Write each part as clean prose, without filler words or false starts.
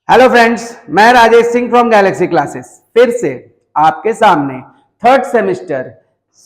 Hello friends, मैं Rajesh Singh from Galaxy Classes फिर से आपके सामने third semester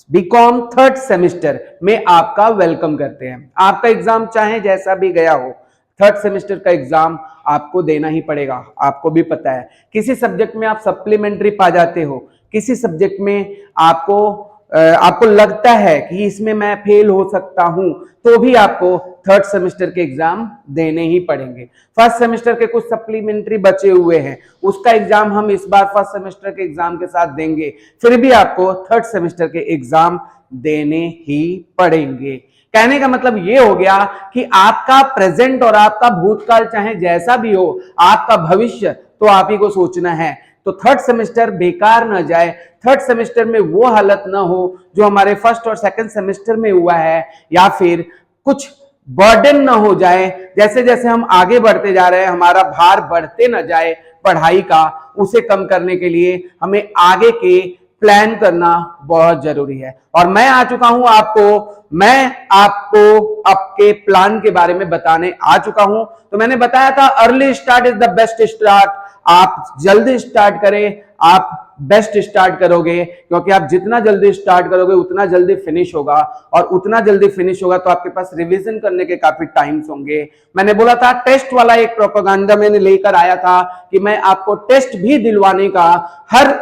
BCom third semester में आपका वेलकम करते हैं। आपका एग्जाम चाहे जैसा भी गया हो, थर्ड सेमेस्टर का एग्जाम आपको देना ही पड़ेगा। आपको भी पता है किसी सब्जेक्ट में आप सप्लीमेंट्री पा जाते हो, किसी सब्जेक्ट में आपको लगता है कि इसमें मैं फेल हो सकता हूं, तो भी आपको थर्ड सेमेस्टर के एग्जाम देने ही पड़ेंगे। फर्स्ट सेमेस्टर के कुछ सप्लीमेंट्री बचे हुए हैं, उसका एग्जाम हम इस बार फर्स्ट सेमेस्टर के एग्जाम के साथ देंगे, फिर भी आपको थर्ड सेमेस्टर के एग्जाम देने ही पड़ेंगे। कहने का मतलब ये हो गया कि आपका प्रेजेंट और आपका भूतकाल चाहे जैसा भी हो, आपका भविष्य तो आप ही को सोचना है। तो थर्ड सेमेस्टर बेकार ना जाए, थर्ड सेमेस्टर में वो हालत ना हो जो हमारे फर्स्ट और सेकंड सेमेस्टर में हुआ है, या फिर कुछ बर्डन ना हो जाए। जैसे जैसे हम आगे बढ़ते जा रहे हैं, हमारा भार बढ़ते ना जाए पढ़ाई का, उसे कम करने के लिए हमें आगे के प्लान करना बहुत जरूरी है। और मैं आ चुका हूं मैं आपको आपके प्लान के बारे में बताने आ चुका हूं। तो मैंने बताया था early start is the best start. आप जल्दी स्टार्ट करें, आप बेस्ट स्टार्ट करोगे, क्योंकि आप जितना जल्दी स्टार्ट करोगे उतना जल्दी फिनिश होगा, और उतना जल्दी फिनिश होगा तो आपके पास रिवीजन करने के काफी टाइम्स होंगे। मैंने बोला था टेस्ट वाला एक प्रोपेगेंडा मैंने लेकर आया था कि मैं आपको टेस्ट भी दिलवाने का, हर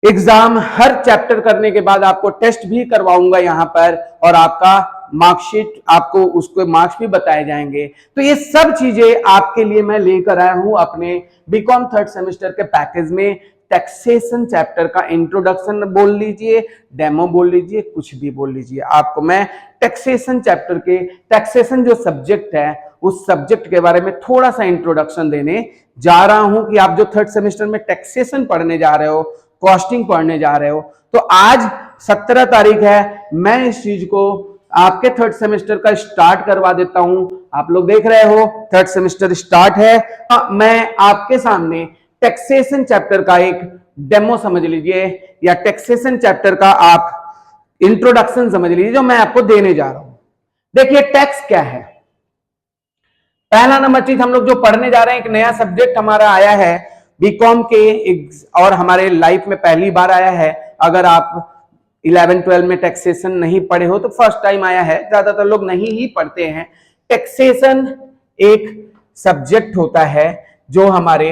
एग्जाम हर चैप्टर करने के बाद आपको टेस्ट भी करवाऊंगा यहां पर, और आपका मार्कशीट, आपको उसके मार्क्स भी बताए जाएंगे। तो ये सब चीजें आपके लिए मैं लेकर आया हूं अपने बीकॉम थर्ड सेमेस्टर के पैकेज में। टैक्सेशन चैप्टर का इंट्रोडक्शन बोल लीजिए, डेमो बोल लीजिए, कुछ भी बोल लीजिए, आपको मैं टैक्सेशन चैप्टर के, टैक्सेशन जो सब्जेक्ट है उस सब्जेक्ट के बारे में थोड़ा सा इंट्रोडक्शन देने जा रहा हूं कि आप जो थर्ड सेमेस्टर में टैक्सेशन पढ़ने जा रहे हो, कॉस्टिंग पढ़ने जा रहे हो, तो आज 17 तारीख है, मैं इस चीज को आपके थर्ड सेमेस्टर का स्टार्ट करवा देता हूं। आप लोग देख रहे हो थर्ड सेमेस्टर स्टार्ट है। मैं आपके सामने टैक्सेशन चैप्टर का एक डेमो समझ लीजिए, या टैक्सेशन चैप्टर का आप इंट्रोडक्शन समझ लीजिए जो मैं आपको देने जा रहा हूं। देखिए टैक्स क्या है। पहला नंबर चीज हम लोग जो पढ़ने जा रहे हैं, एक नया सब्जेक्ट हमारा आया है बीकॉम के, और हमारे लाइफ में पहली बार आया है। अगर आप 11-12 में टैक्सेशन नहीं पढ़े हो तो फर्स्ट टाइम आया है, ज्यादातर लोग नहीं ही पढ़ते हैं। टैक्सेशन एक सब्जेक्ट होता है जो हमारे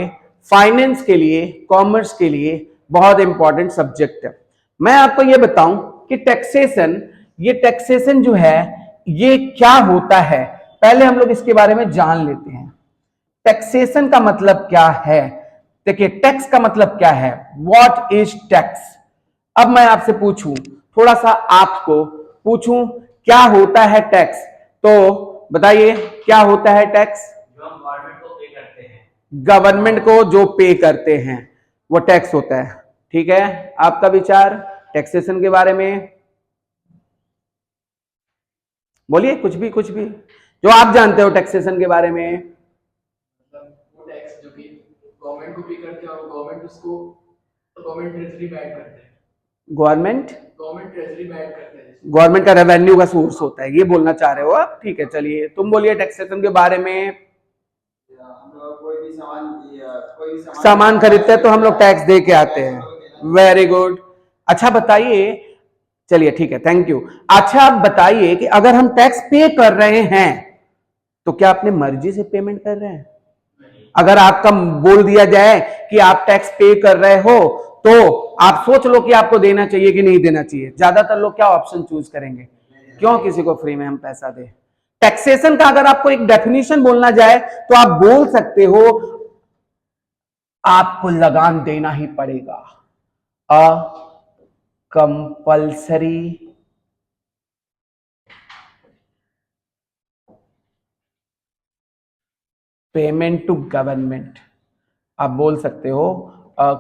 फाइनेंस के लिए, कॉमर्स के लिए बहुत इंपॉर्टेंट सब्जेक्ट है। मैं आपको यह बताऊं कि ये टैक्सेशन जो है ये क्या होता है, पहले हम लोग इसके बारे में जान लेते हैं। टैक्सेशन का मतलब क्या है? देखिए टैक्स का मतलब क्या है, व्हाट इज टैक्स। अब मैं आपसे पूछूं, थोड़ा सा आपको पूछूं, क्या होता है टैक्स, तो बताइए क्या होता है टैक्स? जो हम गवर्नमेंट को पे करते हैं, गवर्नमेंट को जो पे करते हैं वो टैक्स होता है। ठीक है, आपका विचार टैक्सेशन के बारे में बोलिए, कुछ भी जो आप जानते हो टैक्सेशन के बारे में। वो टैक्स जो कि गवर्नमेंट को पे करते हैं और गवर्नमेंट उसको गवर्नमेंट ट्रेजरी में ऐड करते हैं। गवर्नमेंट ट्रेजरी में ऐड करते हैं, गवर्नमेंट का रेवेन्यू का सोर्स होता है, ये बोलना चाह रहे हो आप? ठीक है, चलिए तुम बोलिए टैक्सेशन के बारे में। हम लोग कोई भी सामान खरीदते हैं तो हम लोग टैक्स दे के आते हैं। Very good. अच्छा बताइए, चलिए ठीक है, थैंक यू। अच्छा आप बताइए कि अगर हम टैक्स पे कर रहे हैं तो क्या अपने मर्जी से पेमेंट कर रहे हैं? अगर आपका बोल दिया जाए कि आप टैक्स पे कर रहे हो तो आप सोच लो कि आपको देना चाहिए कि नहीं देना चाहिए। ज्यादातर लोग क्या ऑप्शन चूज करेंगे? क्यों किसी को फ्री में हम पैसा दे। टैक्सेशन का अगर आपको एक डेफिनेशन बोलना जाए तो आप बोल सकते हो आपको लगान देना ही पड़ेगा। A compulsory payment to government. आप बोल सकते हो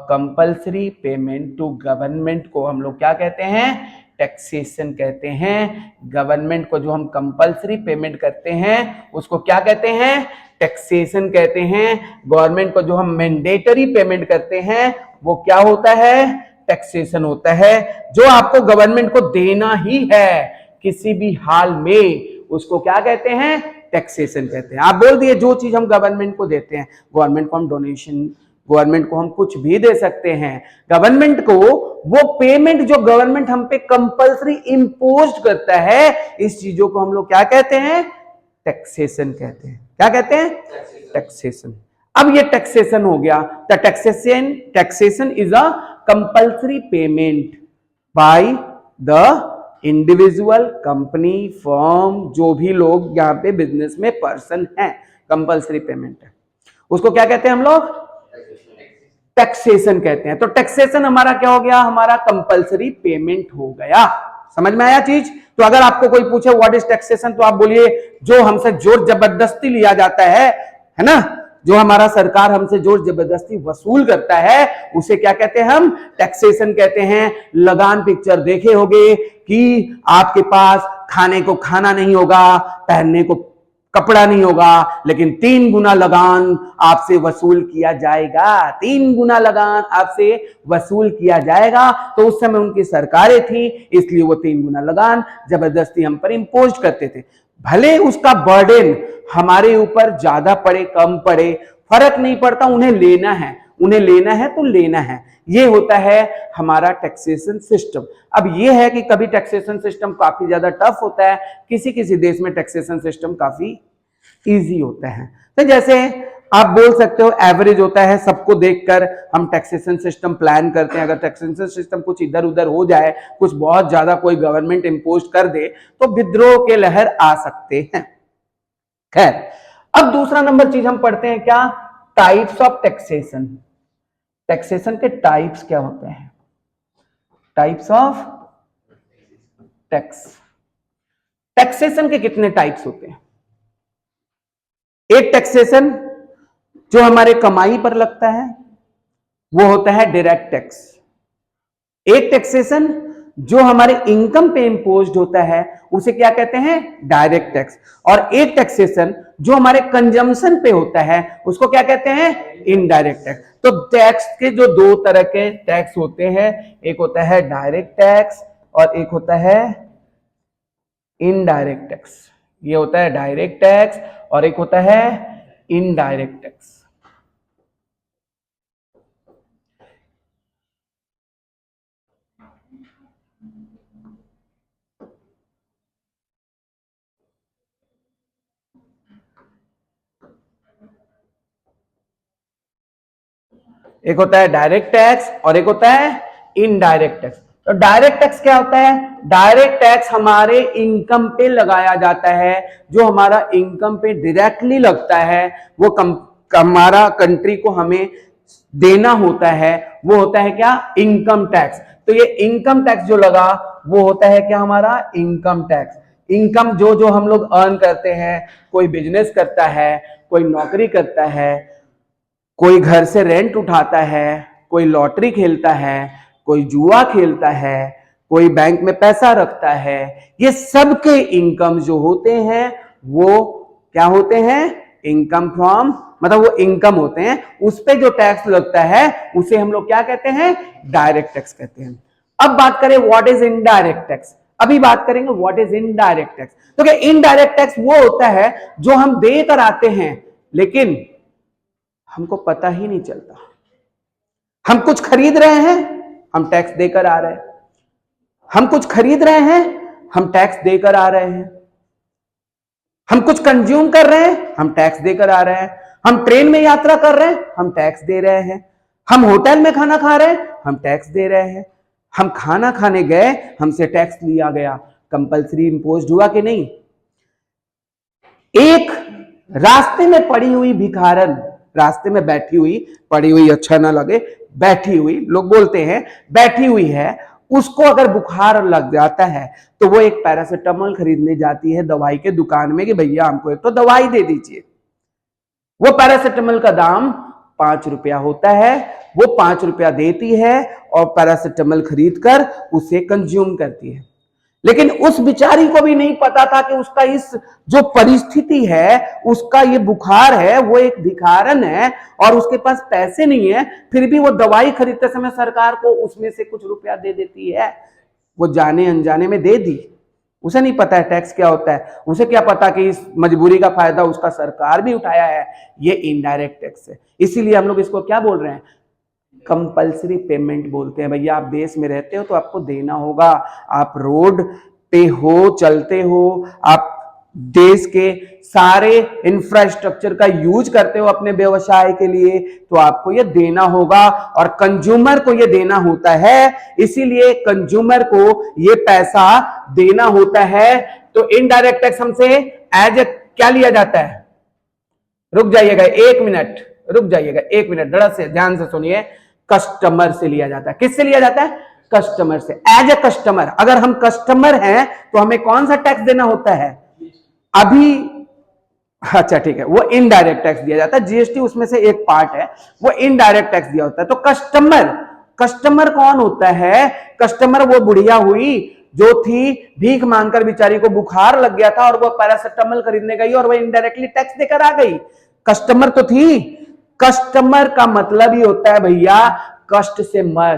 कंपल्सरी पेमेंट टू गवर्नमेंट को हम लोग क्या कहते हैं? टैक्सेशन कहते हैं। गवर्नमेंट को जो हम कंपल्सरी पेमेंट करते हैं उसको क्या कहते हैं? टैक्सेशन कहते हैं। गवर्नमेंट को जो हम मैंडेटरी पेमेंट करते हैं वो क्या होता है? टैक्सेशन होता है। जो आपको गवर्नमेंट को देना ही है किसी भी हाल में, उसको क्या कहते हैं? टैक्सेशन कहते हैं। आप बोल दिए जो चीज हम गवर्नमेंट को देते हैं, गवर्नमेंट को हम डोनेशन, गवर्नमेंट को हम कुछ भी दे सकते हैं। गवर्नमेंट को वो पेमेंट जो गवर्नमेंट हम पे कंपल्सरी इंपोज करता है, इस चीजों को हम लोग क्या कहते हैं? टैक्सेशन कहते हैं। क्या कहते हैं? टैक्सेशन। अब ये टैक्सेशन हो गया। The taxation is a compulsory payment by the individual, company, firm, जो भी लोग यहाँ पे बिजनेस में पर्सन है, कंपल्सरी पेमेंट है, उसको क्या कहते हैं हम लोग? टैक्सेशन कहते हैं। तो टैक्सेशन हमारा क्या हो गया? हमारा कंपल्सरी पेमेंट हो गया। समझ में आया चीज? तो अगर आपको कोई पूछे व्हाट इज टैक्सेशन, तो आप बोलिए जो हमसे जोर जबरदस्ती लिया जाता है ना, जो हमारा सरकार हमसे जोर जबरदस्ती वसूल करता है, उसे क्या कहते हैं? हम टैक्सेशन कहते हैं। लगान पिक्चर देखे होंगे कि आपके पास खाने को खाना नहीं होगा, पहनने को कपड़ा नहीं होगा, लेकिन 3 गुना लगान आपसे वसूल किया जाएगा। 3 गुना लगान आपसे वसूल किया जाएगा। तो उस समय उनकी सरकारें थी, इसलिए वो 3 गुना लगान जबरदस्ती हम पर इंपोज करते थे। भले उसका बर्डन हमारे ऊपर ज्यादा पड़े कम पड़े, फर्क नहीं पड़ता, उन्हें लेना है, उन्हें लेना है तो लेना है। ये होता है हमारा टैक्सेशन सिस्टम। अब ये है कि कभी टैक्सेशन सिस्टम काफी ज्यादा टफ होता है, किसी किसी देश में टैक्सेशन सिस्टम काफी इजी होता है। तो जैसे आप बोल सकते हो एवरेज होता है, सबको देखकर हम टैक्सेशन सिस्टम प्लान करते हैं। अगर टैक्सेशन सिस्टम कुछ इधर उधर हो जाए, कुछ बहुत ज्यादा कोई गवर्नमेंट इंपोज कर दे, तो विद्रोह के लहर आ सकते हैं। खैर, अब दूसरा नंबर चीज हम पढ़ते हैं क्या? Types of taxation. टैक्सेशन के टाइप्स क्या होते हैं? Types of tax. टैक्सेशन के कितने टाइप्स होते हैं? एक टैक्सेशन जो हमारे कमाई पर लगता है, वो होता है डायरेक्ट टैक्स। एक टैक्सेशन जो हमारे इनकम पे इंपोज्ड होता है, उसे क्या कहते हैं? Direct tax. और एक टैक्सेशन जो हमारे कंजम्पशन पे होता है, उसको क्या कहते हैं? Indirect tax. तो टैक्स के जो 2 तरह के टैक्स होते हैं, एक होता है डायरेक्ट टैक्स और एक होता है इनडायरेक्ट टैक्स। ये होता है डायरेक्ट टैक्स और एक होता है इनडायरेक्ट टैक्स। एक होता है डायरेक्ट टैक्स और एक होता है इनडायरेक्ट टैक्स। तो डायरेक्ट टैक्स क्या होता है? डायरेक्ट टैक्स हमारे इनकम पे लगाया जाता है। जो हमारा इनकम पे डायरेक्टली लगता है, वो हमारा कंट्री को हमें देना होता है, वो होता है क्या? Income tax. तो ये इनकम टैक्स जो लगा, वो होता है क्या? हमारा इनकम टैक्स। इनकम जो जो हम लोग अर्न करते हैं, कोई बिजनेस करता है, कोई नौकरी करता है, कोई घर से रेंट उठाता है, कोई लॉटरी खेलता है, कोई जुआ खेलता है, कोई बैंक में पैसा रखता है, ये सब के इनकम जो होते हैं वो क्या होते हैं? इनकम फ्रॉम, मतलब वो इनकम होते हैं। उस पे जो टैक्स लगता है उसे हम लोग क्या कहते हैं? डायरेक्ट टैक्स कहते हैं। अब बात करें व्हाट इज इनडायरेक्ट टैक्स। अभी बात करेंगे व्हाट इज इनडायरेक्ट टैक्स। तो क्या इनडायरेक्ट टैक्स वो होता है जो हम देकर आते हैं, लेकिन हमको पता ही नहीं चलता। हम कुछ खरीद रहे हैं, हम टैक्स देकर आ रहे हैं। हम कुछ खरीद रहे हैं, हम टैक्स देकर आ रहे हैं। हम कुछ कंज्यूम कर रहे हैं, हम टैक्स देकर आ रहे हैं। हम ट्रेन में यात्रा कर रहे हैं, हम टैक्स दे रहे हैं। हम होटल में खाना खा रहे हैं, हम टैक्स दे रहे हैं। हम खाना खाने गए, हमसे टैक्स लिया गया, कंपल्सरी इंपोज्ड हुआ कि नहीं? एक रास्ते में पड़ी हुई भिखारन, रास्ते में बैठी हुई, पड़ी हुई अच्छा ना लगे, बैठी हुई, लोग बोलते हैं बैठी हुई है, उसको अगर बुखार लग जाता है तो वो एक पैरासिटामोल खरीदने जाती है दवाई के दुकान में कि भैया हमको एक तो दवाई दे दीजिए। वो पैरासिटामोल का दाम 5 रुपया होता है। वो 5 रुपया देती है और पैरासिटामोल खरीद कर उसे कंज्यूम करती है। लेकिन उस बिचारी को भी नहीं पता था कि उसका इस जो परिस्थिति है, उसका ये बुखार है, वो एक भिखारन है और उसके पास पैसे नहीं है, फिर भी वो दवाई खरीदते समय सरकार को उसमें से कुछ रुपया दे देती है। वो जाने अनजाने में दे दी, उसे नहीं पता है टैक्स क्या होता है, उसे क्या पता कि इस मजबूरी का फायदा उसका सरकार भी उठाया है, ये इनडायरेक्ट टैक्स है। इसीलिए हम लोग इसको क्या बोल रहे हैं, कंपल्सरी पेमेंट बोलते हैं। भैया आप देश में रहते हो तो आपको देना होगा, आप रोड पे हो, चलते हो, आप देश के सारे इंफ्रास्ट्रक्चर का यूज करते हो अपने व्यवसाय के लिए, तो आपको ये देना होगा और कंज्यूमर को ये देना होता है, इसीलिए कंज्यूमर को ये पैसा देना होता है। तो इनडायरेक्ट टैक्स हमसे एज ए क्या लिया जाता है, रुक जाइएगा 1 मिनट, रुक जाइएगा 1 मिनट, जरा से ध्यान से सुनिए, कस्टमर से लिया जाता है। किससे लिया जाता है, कस्टमर से। एज ए कस्टमर, अगर हम कस्टमर हैं तो हमें कौन सा टैक्स देना होता है अभी, अच्छा ठीक है, वो इनडायरेक्ट टैक्स दिया जाता है, जीएसटी उसमें से एक पार्ट है, वो इनडायरेक्ट टैक्स दिया होता है। तो कस्टमर कौन होता है, कस्टमर वो बुढ़िया हुई जो थी भीख मांगकर बेचारी को बुखार लग गया था और वो पैरासिटामोल खरीदने गई और वो इनडायरेक्टली टैक्स देकर आ गई, कस्टमर तो थी। कस्टमर का मतलब ही होता है भैया कष्ट से मर,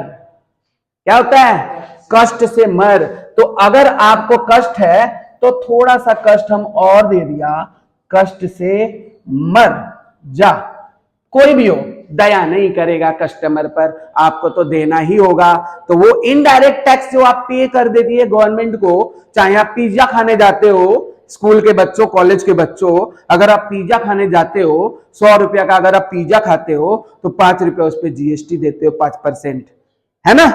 क्या होता है, कष्ट से मर। तो अगर आपको कष्ट है तो थोड़ा सा कष्ट हम और दे दिया, कष्ट से मर जा। कोई भी हो दया नहीं करेगा कस्टमर पर, आपको तो देना ही होगा। तो वो इनडायरेक्ट टैक्स जो आप पे कर देती है गवर्नमेंट को, चाहे आप पिज्जा खाने जाते हो, स्कूल के बच्चों, कॉलेज के बच्चों, अगर आप पिज्जा खाने जाते हो 100 रुपया का अगर आप पिज्जा खाते हो तो 5 रुपया उस पर जीएसटी देते हो, 5%, है ना।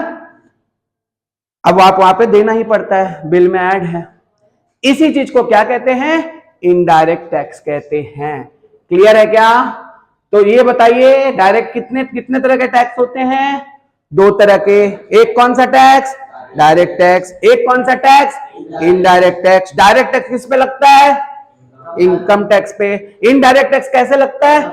अब आप वहां पे देना ही पड़ता है, बिल में ऐड है। इसी चीज को क्या कहते हैं, इनडायरेक्ट टैक्स कहते हैं। क्लियर है क्या। तो ये बताइए डायरेक्ट कितने तरह के टैक्स होते हैं, 2 तरह के। एक कौन सा टैक्स, डायरेक्ट टैक्स, एक कौन सा tax, indirect tax. Direct tax किस पे लगता है, इनकम टैक्स पे। इनडायरेक्ट टैक्स कैसे लगता है,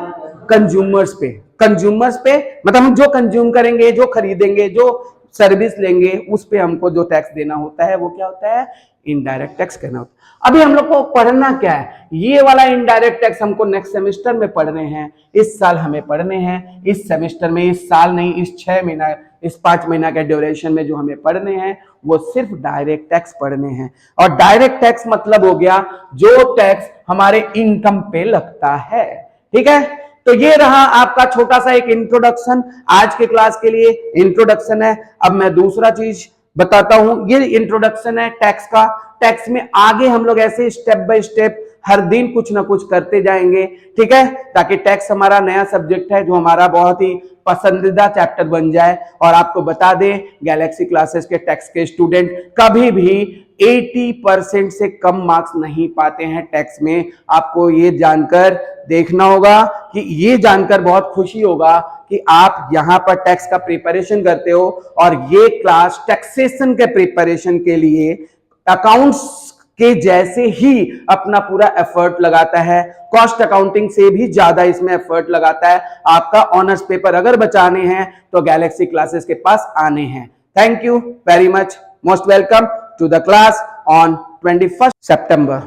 कंज्यूमर्स पे। कंज्यूमर्स पे मतलब हम जो कंज्यूम करेंगे, जो खरीदेंगे, जो सर्विस लेंगे, उस पे हमको जो टैक्स देना होता है वो क्या होता है, इनडायरेक्ट टैक्स कहना होता है। अभी हम लोग को पढ़ना क्या है, ये वाला इनडायरेक्ट टैक्स हमको नेक्स्ट सेमेस्टर में पढ़ने हैं, इस साल हमें पढ़ने हैं, इस सेमेस्टर में, इस साल नहीं, इस 6 महीना, इस 5 महीना के ड्यूरेशन में जो हमें पढ़ने हैं वो सिर्फ डायरेक्ट टैक्स पढ़ने हैं। और डायरेक्ट टैक्स मतलब हो गया जो टैक्स हमारे इनकम पे लगता है, ठीक है। तो ये रहा आपका छोटा सा एक इंट्रोडक्शन, आज के क्लास के लिए इंट्रोडक्शन है। अब मैं दूसरा चीज बताता हूं, ये इंट्रोडक्शन है टैक्स का। टैक्स में आगे हम लोग ऐसे स्टेप बाय स्टेप हर दिन कुछ ना कुछ करते जाएंगे, ठीक है, ताकि टैक्स हमारा नया सब्जेक्ट है जो हमारा बहुत ही पसंदीदा चैप्टर बन जाए। और आपको बता दें गैलेक्सी क्लासेस के टैक्स के स्टूडेंट कभी भी 80% से कम मार्क्स नहीं पाते हैं टैक्स में। आपको ये जानकर देखना होगा कि ये जानकर बहुत खुशी होगा कि आप यहां पर टैक्स का प्रिपरेशन करते हो और ये क्लास टैक्सेशन के प्रिपरेशन के लिए अकाउंट्स के जैसे ही अपना पूरा एफर्ट लगाता है, कॉस्ट अकाउंटिंग से भी ज्यादा इसमें एफर्ट लगाता है। आपका ऑनर्स पेपर अगर बचाने हैं तो गैलेक्सी क्लासेस के पास आने हैं। Thank you very much, most welcome to the class on 21 September।